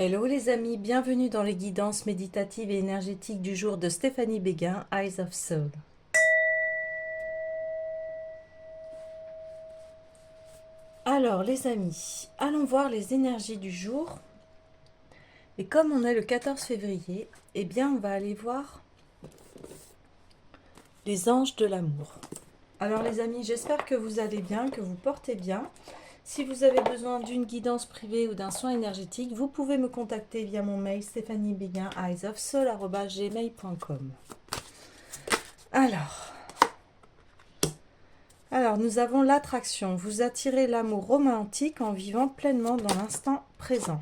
Hello les amis, bienvenue dans les guidances méditatives et énergétiques du jour de Stéphanie Béguin, Eyes of Soul. Alors les amis, allons voir les énergies du jour. Et comme on est le 14 février, eh bien on va aller voir les anges de l'amour. Alors les amis, j'espère que vous allez bien, que vous portez bien. Si vous avez besoin d'une guidance privée ou d'un soin énergétique, vous pouvez me contacter via mon mail stéphaniebeguin@eyesofsoul@gmail.com. Alors, nous avons l'attraction. Vous attirez l'amour romantique en vivant pleinement dans l'instant présent.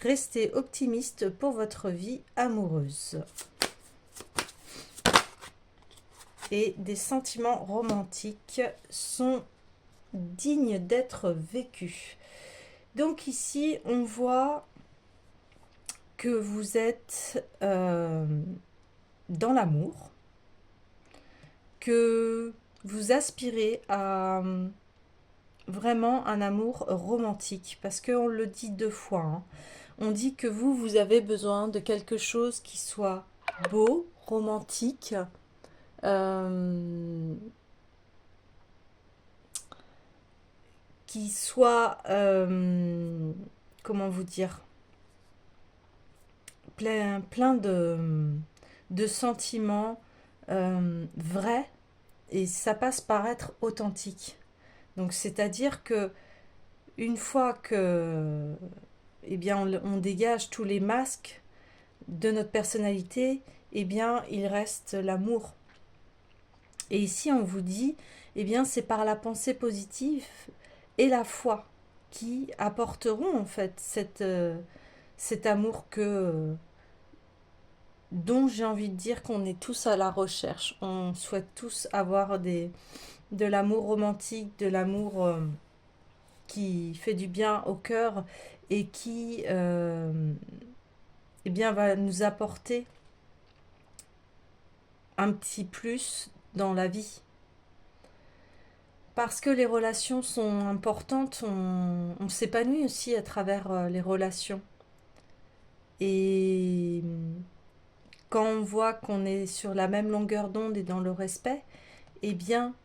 Restez optimiste pour votre vie amoureuse. Et des sentiments romantiques sont dignes d'être vécus. Donc ici, on voit que vous êtes dans l'amour, que vous aspirez à vraiment un amour romantique, parce qu'on le dit deux fois, hein. On dit que vous avez besoin de quelque chose qui soit beau, romantique, qui soit, comment vous dire, plein de sentiments vrais, et ça passe par être authentique. Donc c'est-à-dire que une fois que eh bien, on dégage tous les masques de notre personnalité, eh bien, il reste l'amour. Et ici, on vous dit, eh bien, c'est par la pensée positive et la foi qui apporteront en fait cet amour dont j'ai envie de dire qu'on est tous à la recherche. On souhaite tous avoir de l'amour romantique, de l'amour qui fait du bien au cœur et qui eh bien, va nous apporter un petit plus dans la vie. Parce que les relations sont importantes, on s'épanouit aussi à travers les relations. Et quand on voit qu'on est sur la même longueur d'onde et dans le respect, eh bien,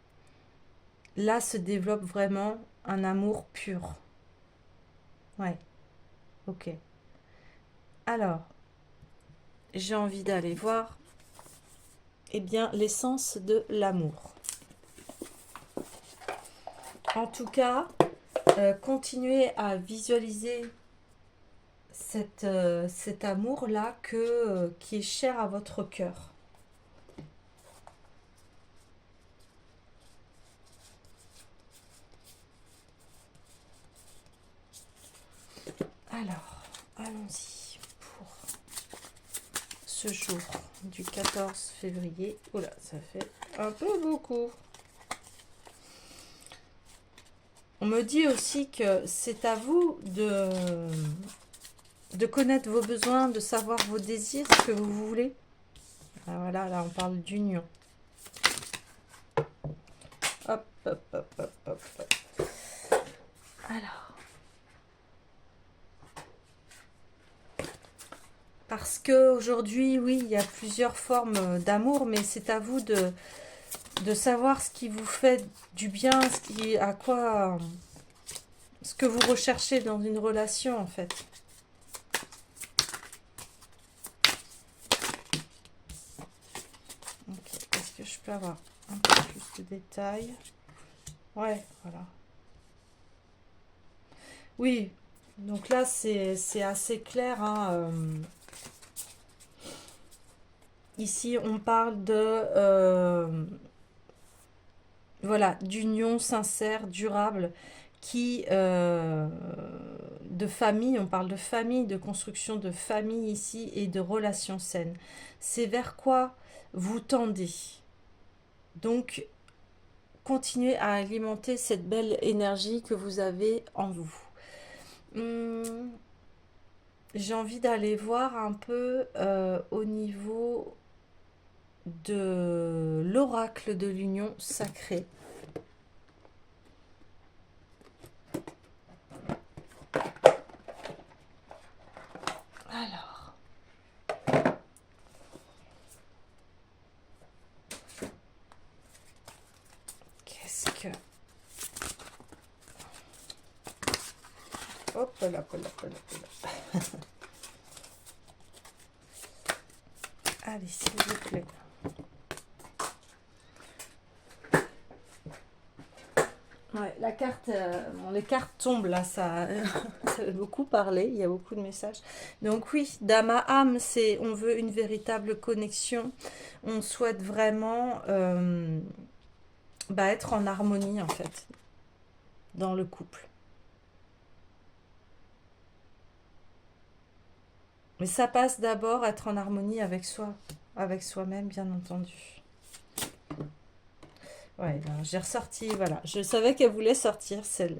là se développe vraiment un amour pur. Ouais, ok. Alors, j'ai envie d'aller voir, eh bien, l'essence de l'amour. En tout cas, continuez à visualiser cet amour-là qui est cher à votre cœur. Alors, allons-y pour ce jour du 14 février. Oula, ça fait un peu beaucoup. On me dit aussi que c'est à vous de connaître vos besoins, de savoir vos désirs, ce que vous voulez. Ah, voilà, là on parle d'union. Hop, hop, hop, hop, hop, hop. Alors. Parce qu'aujourd'hui, oui, il y a plusieurs formes d'amour, mais c'est à vous de savoir ce qui vous fait du bien, ce que vous recherchez dans une relation, en fait. Ok, est-ce que je peux avoir un peu plus de détails? Ouais, voilà. Oui, donc là, c'est assez clair, hein, ici, on parle voilà, d'union sincère, durable, de famille, on parle de famille, de construction de famille ici et de relations saines. C'est vers quoi vous tendez. Donc, continuez à alimenter cette belle énergie que vous avez en vous. J'ai envie d'aller voir un peu au niveau de l'oracle de l'union sacrée. Qu'est-ce que... Hop là, hop là, hop là, hop là. Allez, s'il vous plaît. Ouais, la carte, bon, les cartes tombent là, ça a beaucoup parlé, il y a beaucoup de messages. Donc oui, Dama âme, c'est on veut une véritable connexion, on souhaite vraiment être en harmonie en fait dans le couple. Mais ça passe d'abord être en harmonie avec soi, avec soi-même bien entendu. Ouais, ben, j'ai ressorti, voilà. Je savais qu'elle voulait sortir, celle.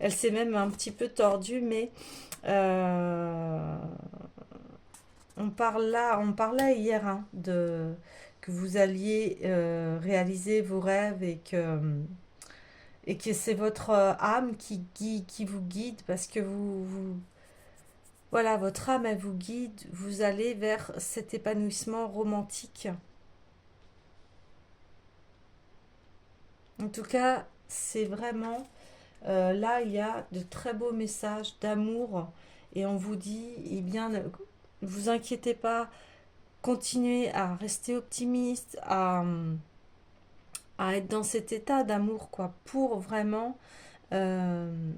Elle s'est même un petit peu tordue, mais euh, on parlait hier hein, de que vous alliez réaliser vos rêves et que c'est votre âme qui vous guide parce que voilà, votre âme, elle vous guide, vous allez vers cet épanouissement romantique. En tout cas, c'est vraiment là, il y a de très beaux messages d'amour et on vous dit, eh bien, ne vous inquiétez pas, continuez à rester optimiste, à être dans cet état d'amour, quoi, pour vraiment euh,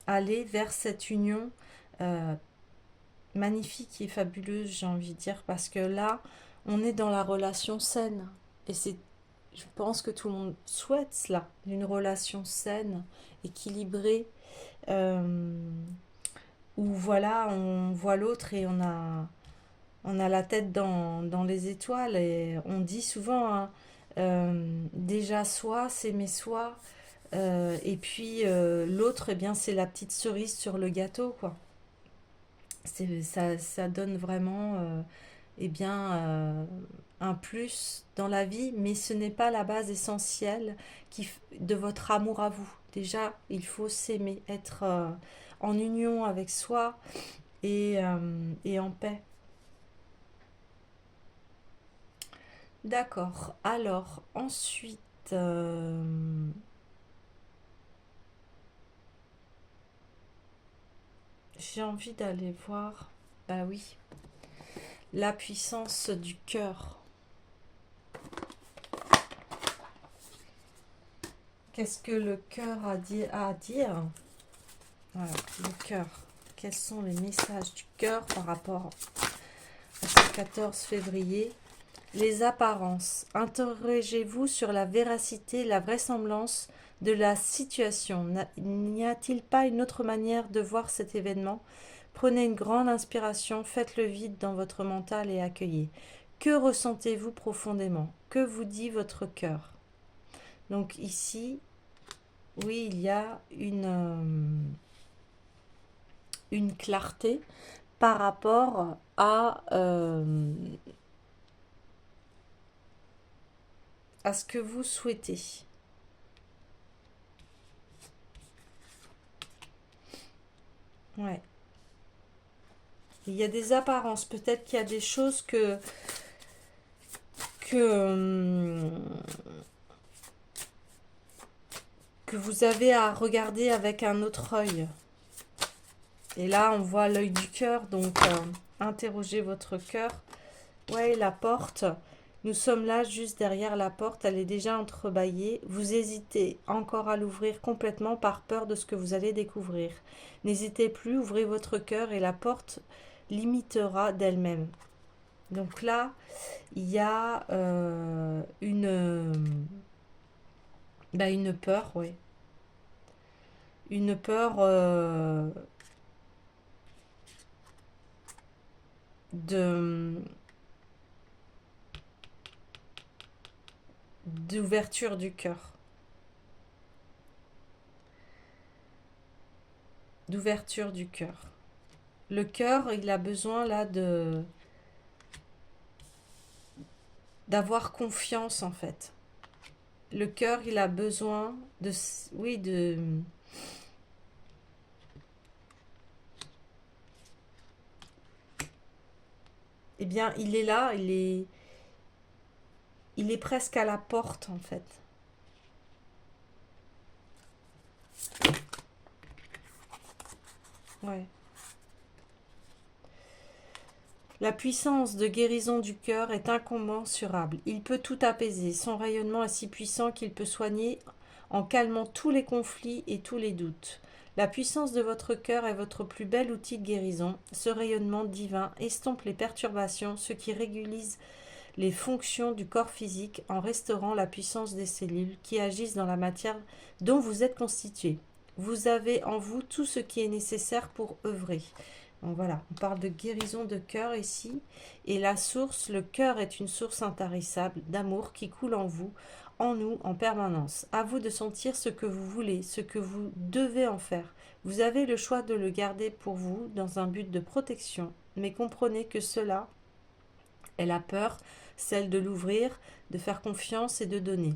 aller vers cette union euh, magnifique et fabuleuse, j'ai envie de dire, parce que là, on est dans la relation saine. Et c'est, je pense que tout le monde souhaite cela, une relation saine, équilibrée, euh, où voilà, on voit l'autre et on a la tête dans les étoiles. Et on dit souvent, hein, déjà soi, s'aimer soi, et puis l'autre, eh bien, c'est la petite cerise sur le gâteau, quoi. Ça donne vraiment eh bien, un plus dans la vie, mais ce n'est pas la base essentielle de votre amour à vous. Déjà, il faut s'aimer, être en union avec soi et en paix. D'accord. Alors, ensuite, j'ai envie d'aller voir, bah oui, la puissance du cœur. Qu'est-ce que le cœur a à dire? Voilà, le cœur. Quels sont les messages du cœur par rapport à ce 14 février? Les apparences. Interrogez-vous sur la véracité, la vraisemblance de la situation. N'y a-t-il pas une autre manière de voir cet événement? Prenez une grande inspiration, faites le vide dans votre mental et accueillez. Que ressentez-vous profondément? Que vous dit votre cœur? Donc ici, oui, il y a une clarté par rapport à ce que vous souhaitez. Ouais. Il y a des apparences. Peut-être qu'il y a des choses que, que vous avez à regarder avec un autre œil. Et là, on voit l'œil du cœur. Donc, interrogez votre cœur. Ouais, la porte. Nous sommes là, juste derrière la porte. Elle est déjà entrebâillée. Vous hésitez encore à l'ouvrir complètement par peur de ce que vous allez découvrir. N'hésitez plus, ouvrez votre cœur et la porte l'imitera d'elle-même. Donc là, il y a une peur, oui. Une peur de d'ouverture du cœur. D'ouverture du cœur. Le cœur, il a besoin là d'avoir confiance en fait. Le cœur, il a besoin de, oui, eh bien, il est là, il est presque à la porte en fait. Ouais. La puissance de guérison du cœur est incommensurable. Il peut tout apaiser. Son rayonnement est si puissant qu'il peut soigner en calmant tous les conflits et tous les doutes. La puissance de votre cœur est votre plus bel outil de guérison. Ce rayonnement divin estompe les perturbations, ce qui régulise les fonctions du corps physique en restaurant la puissance des cellules qui agissent dans la matière dont vous êtes constitué. Vous avez en vous tout ce qui est nécessaire pour œuvrer. Donc voilà, on parle de guérison de cœur ici. Et la source, le cœur est une source intarissable d'amour qui coule en vous, en nous, en permanence. À vous de sentir ce que vous voulez, ce que vous devez en faire. Vous avez le choix de le garder pour vous dans un but de protection. Mais comprenez que cela est la peur, celle de l'ouvrir, de faire confiance et de donner.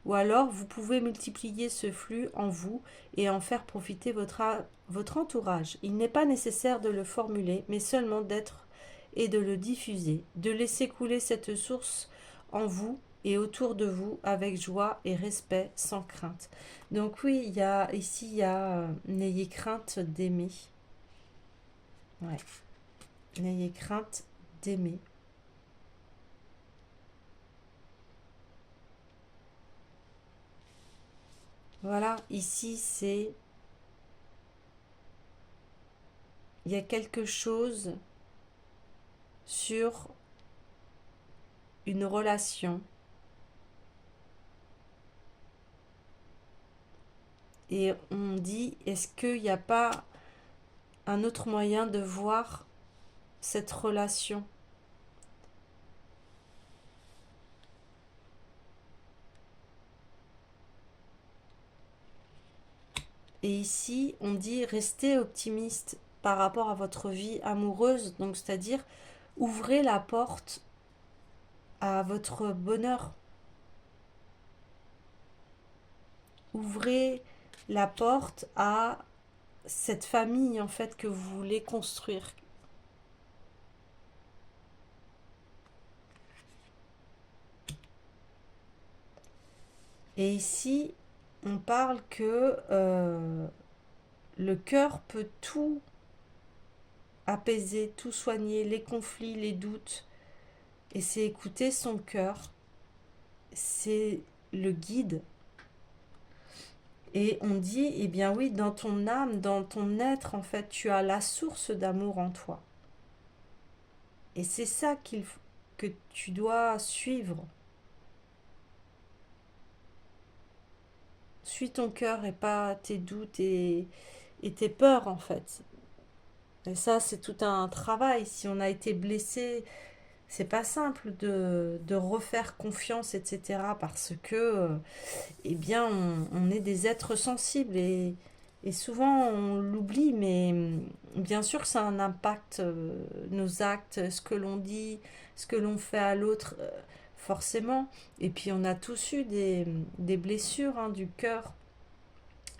Ou alors, vous pouvez multiplier ce flux en vous et en faire profiter votre entourage. Il n'est pas nécessaire de le formuler, mais seulement d'être et de le diffuser, de laisser couler cette source en vous et autour de vous avec joie et respect, sans crainte. Donc oui, ici, il y a n'ayez crainte d'aimer. Ouais. N'ayez crainte d'aimer. Voilà, ici, il y a quelque chose sur une relation et on dit, est-ce qu'il n'y a pas un autre moyen de voir cette relation? Et ici, on dit, restez optimiste par rapport à votre vie amoureuse, donc c'est-à-dire, ouvrez la porte à votre bonheur. Ouvrez la porte à cette famille en fait que vous voulez construire. Et ici, on parle que le cœur peut tout apaiser, tout soigner, les conflits, les doutes. Et c'est écouter son cœur, c'est le guide. Et on dit, eh bien oui, dans ton âme, dans ton être, en fait, tu as la source d'amour en toi. Et c'est ça que tu dois suivre. Suis ton cœur et pas tes doutes et tes peurs, en fait. Et ça, c'est tout un travail. Si on a été blessé, c'est pas simple de refaire confiance, etc. Parce que, eh bien, on est des êtres sensibles et souvent on l'oublie, mais bien sûr, ça a un impact, nos actes, ce que l'on dit, ce que l'on fait à l'autre, forcément. Et puis, on a tous eu des blessures hein, du cœur.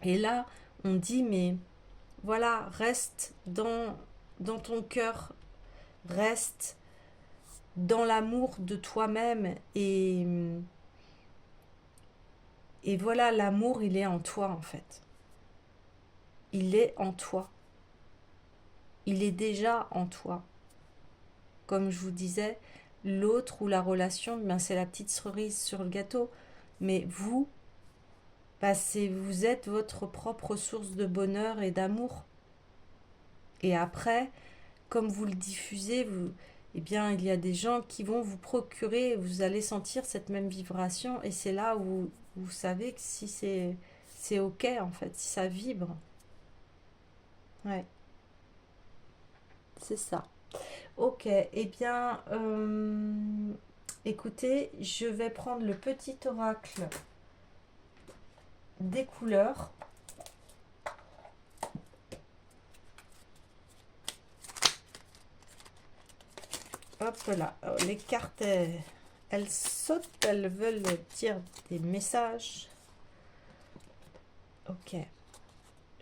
Et là, on dit, mais voilà, reste dans ton cœur, reste dans l'amour de toi-même et voilà, l'amour, il est en toi en fait. Il est en toi. Il est déjà en toi. Comme je vous disais, l'autre ou la relation, ben c'est la petite cerise sur le gâteau. Mais vous, ben vous êtes votre propre source de bonheur et d'amour. Et après, comme vous le diffusez, eh bien, il y a des gens qui vont vous procurer, vous allez sentir cette même vibration, et c'est là où vous savez que si c'est ok en fait, si ça vibre. Ouais, c'est ça. Ok, eh bien, écoutez, je vais prendre le petit oracle des couleurs. Hop là, les cartes, elles sautent, elles veulent dire des messages. Ok.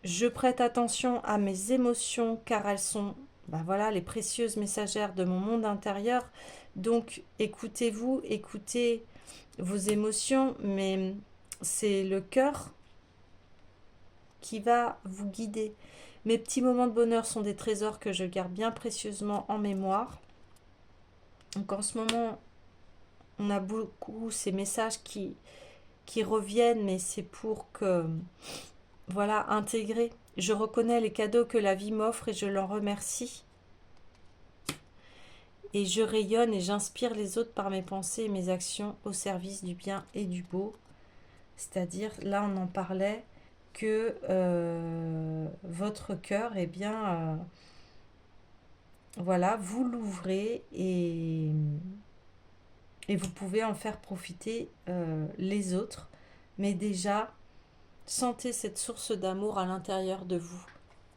Je prête attention à mes émotions car elles sont, ben voilà, les précieuses messagères de mon monde intérieur. Donc, écoutez-vous, écoutez vos émotions, mais c'est le cœur qui va vous guider. Mes petits moments de bonheur sont des trésors que je garde bien précieusement en mémoire. Donc en ce moment, on a beaucoup ces messages qui reviennent, mais c'est pour que, voilà, intégrer. Je reconnais les cadeaux que la vie m'offre et je l'en remercie. Et je rayonne et j'inspire les autres par mes pensées et mes actions au service du bien et du beau. C'est-à-dire, là on en parlait, que votre cœur, eh bien, voilà, vous l'ouvrez et vous pouvez en faire profiter les autres. Mais déjà, sentez cette source d'amour à l'intérieur de vous.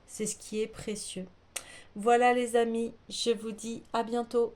C'est ce qui est précieux. Voilà les amis, je vous dis à bientôt.